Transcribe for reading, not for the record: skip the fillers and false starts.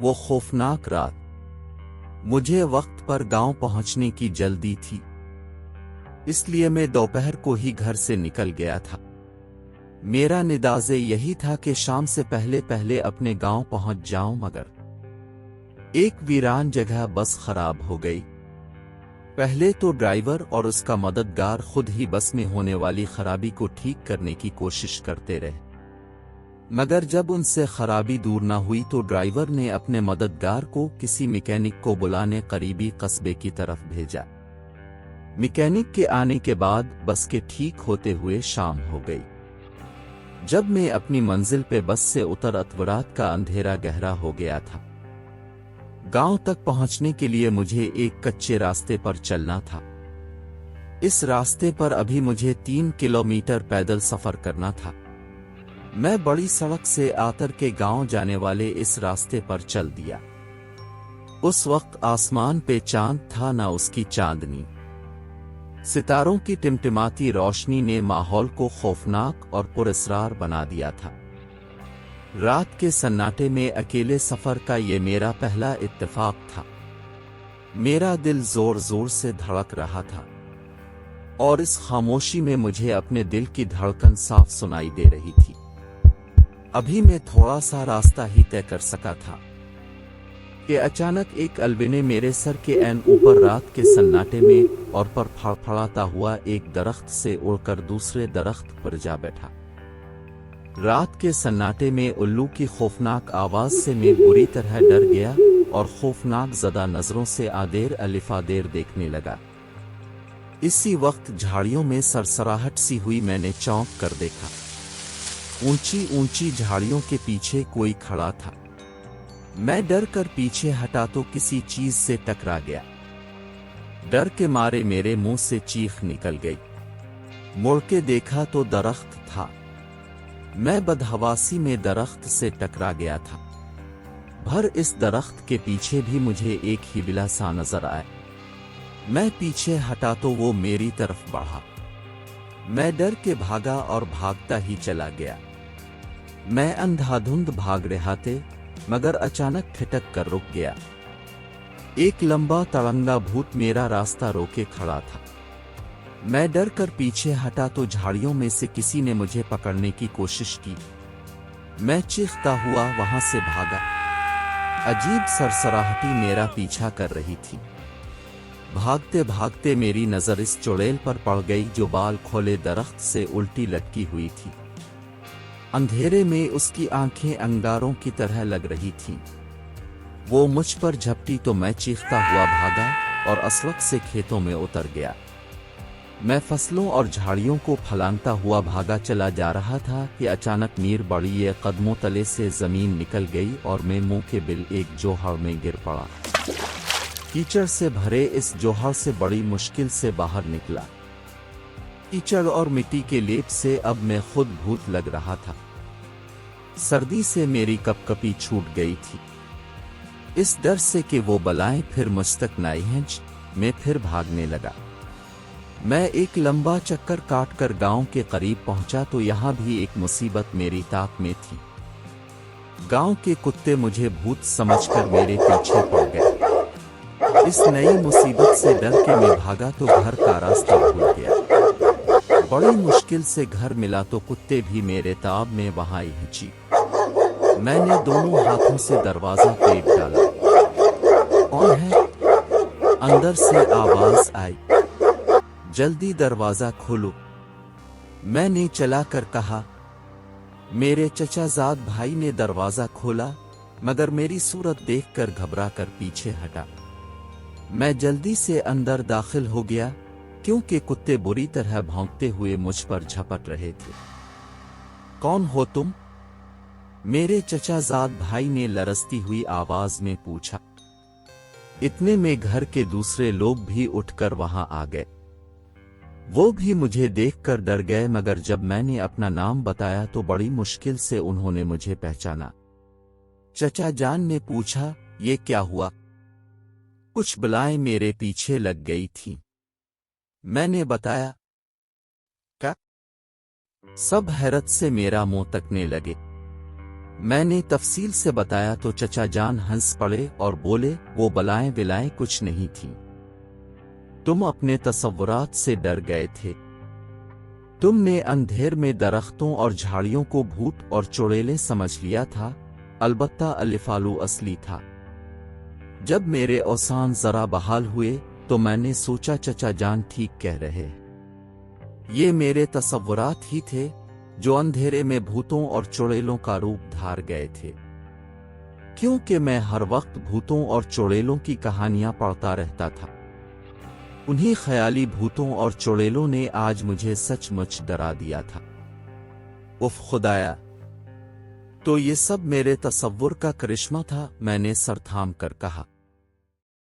وہ خوفناک رات۔ مجھے وقت پر گاؤں پہنچنے کی جلدی تھی، اس لیے میں دوپہر کو ہی گھر سے نکل گیا تھا۔ میرا نداز یہی تھا کہ شام سے پہلے پہلے اپنے گاؤں پہنچ جاؤں، مگر ایک ویران جگہ بس خراب ہو گئی۔ پہلے تو ڈرائیور اور اس کا مددگار خود ہی بس میں ہونے والی خرابی کو ٹھیک کرنے کی کوشش کرتے رہے، مگر جب ان سے خرابی دور نہ ہوئی تو ڈرائیور نے اپنے مددگار کو کسی میکینک کو بلانے قریبی قصبے کی طرف بھیجا۔ میکینک کے آنے کے بعد بس کے ٹھیک ہوتے ہوئے شام ہو گئی۔ جب میں اپنی منزل پہ بس سے اتر اتورات کا اندھیرا گہرا ہو گیا تھا۔ گاؤں تک پہنچنے کے لیے مجھے ایک کچے راستے پر چلنا تھا۔ اس راستے پر ابھی مجھے 3 کلومیٹر پیدل سفر کرنا تھا۔ میں بڑی سڑک سے آتر کے گاؤں جانے والے اس راستے پر چل دیا۔ اس وقت آسمان پہ چاند تھا نہ اس کی چاندنی۔ ستاروں کی ٹمٹماتی روشنی نے ماحول کو خوفناک اور پراسرار بنا دیا تھا۔ رات کے سناٹے میں اکیلے سفر کا یہ میرا پہلا اتفاق تھا۔ میرا دل زور زور سے دھڑک رہا تھا، اور اس خاموشی میں مجھے اپنے دل کی دھڑکن صاف سنائی دے رہی تھی۔ ابھی میں تھوڑا سا راستہ ہی طے کر سکا تھا کہ اچانک ایک الونے میرے سر کے عین اوپر رات کے سناٹے میں اور پر پھڑپھڑاتا ہوا ایک درخت سے اڑ کر دوسرے درخت پر جا بیٹھا۔ رات کے سناٹے میں الو کی خوفناک آواز سے میں بری طرح ڈر گیا اور خوفناک زدہ نظروں سے آدیر الفادیر دیکھنے لگا۔ اسی وقت جھاڑیوں میں سرسراہٹ سی ہوئی، میں نے چونک کر دیکھا۔ اونچی اونچی جھاڑیوں کے پیچھے کوئی کھڑا تھا۔ میں ڈر کر پیچھے ہٹا تو کسی چیز سے ٹکرا گیا۔ ڈر کے مارے میرے منہ سے چیخ نکل گئی۔ مڑ کے دیکھا تو درخت تھا۔ میں بدحواسی میں درخت سے ٹکرا گیا تھا۔ بھر اس درخت کے پیچھے بھی مجھے ایک ہی بلا سا نظر آیا۔ میں پیچھے ہٹا تو وہ میری طرف بڑھا۔ میں ڈر کے بھاگا اور بھاگتا ہی چلا گیا۔ میں اندھا دھند بھاگ رہا تھے، مگر اچانک ٹھٹک کر رک گیا۔ ایک لمبا تڑنگا بھوت میرا راستہ روکے کھڑا تھا۔ میں ڈر کر پیچھے ہٹا تو جھاڑیوں میں سے کسی نے مجھے پکڑنے کی کوشش کی۔ میں چیختا ہوا وہاں سے بھاگا۔ عجیب سرسراہٹی میرا پیچھا کر رہی تھی۔ بھاگتے بھاگتے میری نظر اس چڑیل پر پڑ گئی جو بال کھولے درخت سے الٹی لٹکی ہوئی تھی۔ اندھیرے میں اس کی آنکھیں انگاروں کی طرح لگ رہی تھیں۔ وہ مجھ پر جھپٹی تو میں چیختا ہوا بھاگا اور اسلق سے کھیتوں میں اتر گیا۔ میں فصلوں اور جھاڑیوں کو پھلانگتا ہوا بھاگا چلا جا رہا تھا کہ اچانک میر بڑی یہ قدموں تلے سے زمین نکل گئی اور میں منہ کے بل ایک جوہر میں گر پڑا۔ کیچڑ سے بھرے اس جوہر سے بڑی مشکل سے باہر نکلا۔ کیچڑ اور مٹی کے لیپ سے اب میں خود بھوت لگ رہا تھا۔ سردی سے میری کپ کپی چھوٹ گئی تھی۔ اس ڈر سے کہ وہ بلائیں پھر مجھ تک نہ پہنچ، میں پھر بھاگنے لگا۔ میں ایک لمبا چکر کاٹ کر گاؤں کے قریب پہنچا تو یہاں بھی ایک مصیبت میری طاق میں تھی۔ گاؤں کے کتے مجھے بھوت سمجھ کر میرے پیچھے پڑ گئے۔ اس نئی مصیبت سے ڈر کے میں بھاگا تو گھر کا راستہ بھول گیا۔ بڑی مشکل سے گھر ملا تو کتے بھی میرے تاب میں وہاں ہی ہچی۔ میں نے دونوں ہاتھوں سے دروازہ ٹیپ ڈالا۔ کون ہے؟ اندر سے آواز آئی۔ جلدی دروازہ کھولو، میں نے چلا کر کہا۔ میرے چچا زاد بھائی نے دروازہ کھولا، مگر میری صورت دیکھ کر گھبرا کر پیچھے ہٹا۔ میں جلدی سے اندر داخل ہو گیا کیونکہ کتے بری طرح بھونکتے ہوئے مجھ پر جھپٹ رہے تھے۔ کون ہو تم؟ میرے چچا زاد بھائی نے لرزتی ہوئی آواز میں پوچھا۔ اتنے میں گھر کے دوسرے لوگ بھی اٹھ کر وہاں آ گئے۔ وہ بھی مجھے دیکھ کر ڈر گئے، مگر جب میں نے اپنا نام بتایا تو بڑی مشکل سے انہوں نے مجھے پہچانا۔ چچا جان نے پوچھا، یہ کیا ہوا؟ کچھ بلائیں میرے پیچھے لگ گئی تھیں۔ میں نے بتایا۔ کیا؟ سب حیرت سے میرا منہ تکنے لگے۔ میں نے تفصیل سے بتایا تو چچا جان ہنس پڑے اور بولے، وہ بلائیں بلائیں کچھ نہیں تھیں، تم اپنے تصورات سے ڈر گئے تھے، تم نے اندھیر میں درختوں اور جھاڑیوں کو بھوت اور چڑیلیں سمجھ لیا تھا، البتہ الفالو اصلی تھا۔ جب میرے اوسان ذرا بحال ہوئے تو میں نے سوچا چچا جان ٹھیک کہہ رہے، یہ میرے تصورات ہی تھے جو اندھیرے میں بھوتوں اور چڑیلوں کا روپ دھار گئے تھے، کیونکہ میں ہر وقت بھوتوں اور چڑیلوں کی کہانیاں پڑھتا رہتا تھا۔ انہی خیالی بھوتوں اور چڑیلوں نے آج مجھے سچ مچ ڈرا دیا تھا۔ اف خدایا، تو یہ سب میرے تصور کا کرشمہ تھا، میں نے سر تھام کر کہا۔